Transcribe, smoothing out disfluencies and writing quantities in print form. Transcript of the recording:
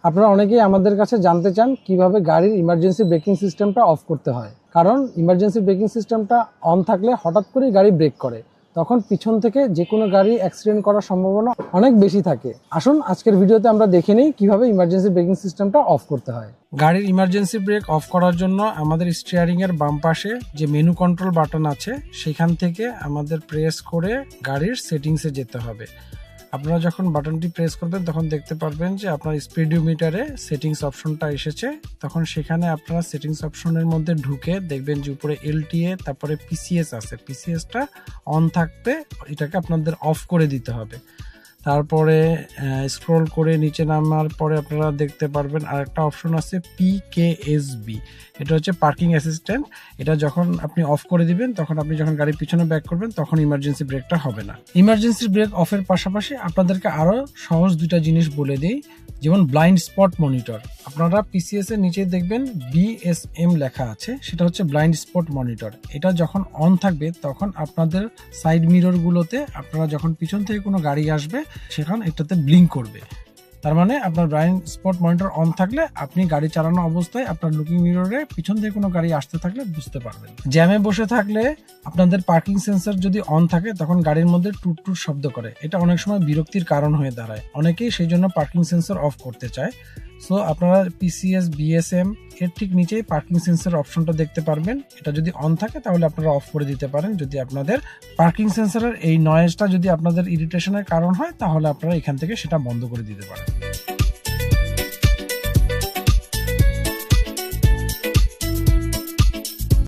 আপনারা অনেকেই আমাদের কাছে জানতে চান কিভাবে গাড়ির ইমার্জেন্সি ব্রেকিং সিস্টেমটা অফ করতে হয়, কারণ ইমার্জেন্সি ব্রেকিং সিস্টেমটা অন থাকলে হঠাৎ করেই গাড়ি ব্রেক করে, তখন পিছন থেকে যে কোনো গাড়ি অ্যাক্সিডেন্ট করার সম্ভাবনা অনেক বেশি থাকে। আসুন আজকের ভিডিওতে আমরা দেখে নিই কিভাবে ইমার্জেন্সি ব্রেকিং সিস্টেমটা অফ করতে হয়। গাড়ির ইমার্জেন্সি ব্রেক অফ করার জন্য আমাদের স্টিয়ারিং এর বাম পাশে যে মেনু কন্ট্রোল বাটন আছে সেখান থেকে আমাদের প্রেস করে গাড়ির সেটিংসে যেতে হবে। আপনারা যখন বাটনটি প্রেস করবেন তখন দেখতে পারবেন যে আপনার স্পিডোমিটারে সেটিংস অপশনটা এসেছে। তখন সেখানে আপনারা সেটিংস অপশনের মধ্যে ঢুকে দেখবেন যে উপরে এলটিএ তারপরে পিসিএস আছে, পিসিএসটা অন থাকবে, এটাকে আপনাদের অফ করে দিতে হবে। তারপরে স্ক্রল করে নিচে নামার পরে আপনারা দেখতে পারবেন আরেকটা অপশন আছে পিকেএসবি, এটা হচ্ছে পার্কিং অ্যাসিস্ট্যান্ট। এটা যখন আপনি অফ করে দিবেন তখন আপনি যখন গাড়ির পিছনে ব্যাক করবেন তখন ইমার্জেন্সি ব্রেকটা হবে না। ইমার্জেন্সি ব্রেক অফের পাশাপাশি আপনাদেরকে আরও সহজ দুইটা জিনিস বলে দিই, যেমন ব্লাইন্ড স্পট মনিটর। আপনারা পিসিএস এর নিচে দেখবেন বিএসএম লেখা আছে, সেটা হচ্ছে ব্লাইন্ড স্পট মনিটর। এটা যখন অন থাকবে তখন আপনাদের সাইড মিররগুলোতে আপনারা যখন পিছন থেকে কোনো গাড়ি আসবে সেখানে এটাতে ব্লিঙ্ক করবে। তার মানে আপনার ব্লাইন্ড স্পট মনিটর অন থাকলে আপনি গাড়ি চালানো অবস্থায় আপনার লুকিং মিররে পিছন থেকে কোনো গাড়ি আসতে থাকলে বুঝতে পারবেন। জ্যামে বসে থাকলে আপনাদের পার্কিং সেন্সর যদি অন থাকে তখন গাড়ির মধ্যে টুট টুট শব্দ করে, এটা অনেক সময় বিরক্তির কারণ হয়ে দাঁড়ায়। অনেকেই সেই জন্য পার্কিং সেন্সর অফ করতে চায়। সো আপনারা পিসিএস বিএসএম এর ঠিক নিচেই পার্কিং সেন্সর অপশনটা দেখতে পারবেন। এটা যদি অন থাকে তাহলে আপনারা অফ করে দিতে পারেন। যদি আপনাদের পার্কিং সেন্সরের এই নয়েজটা যদি আপনাদের ইরিটেশনের কারণ হয় তাহলে আপনারা এখান থেকে সেটা বন্ধ করে দিতে পারেন।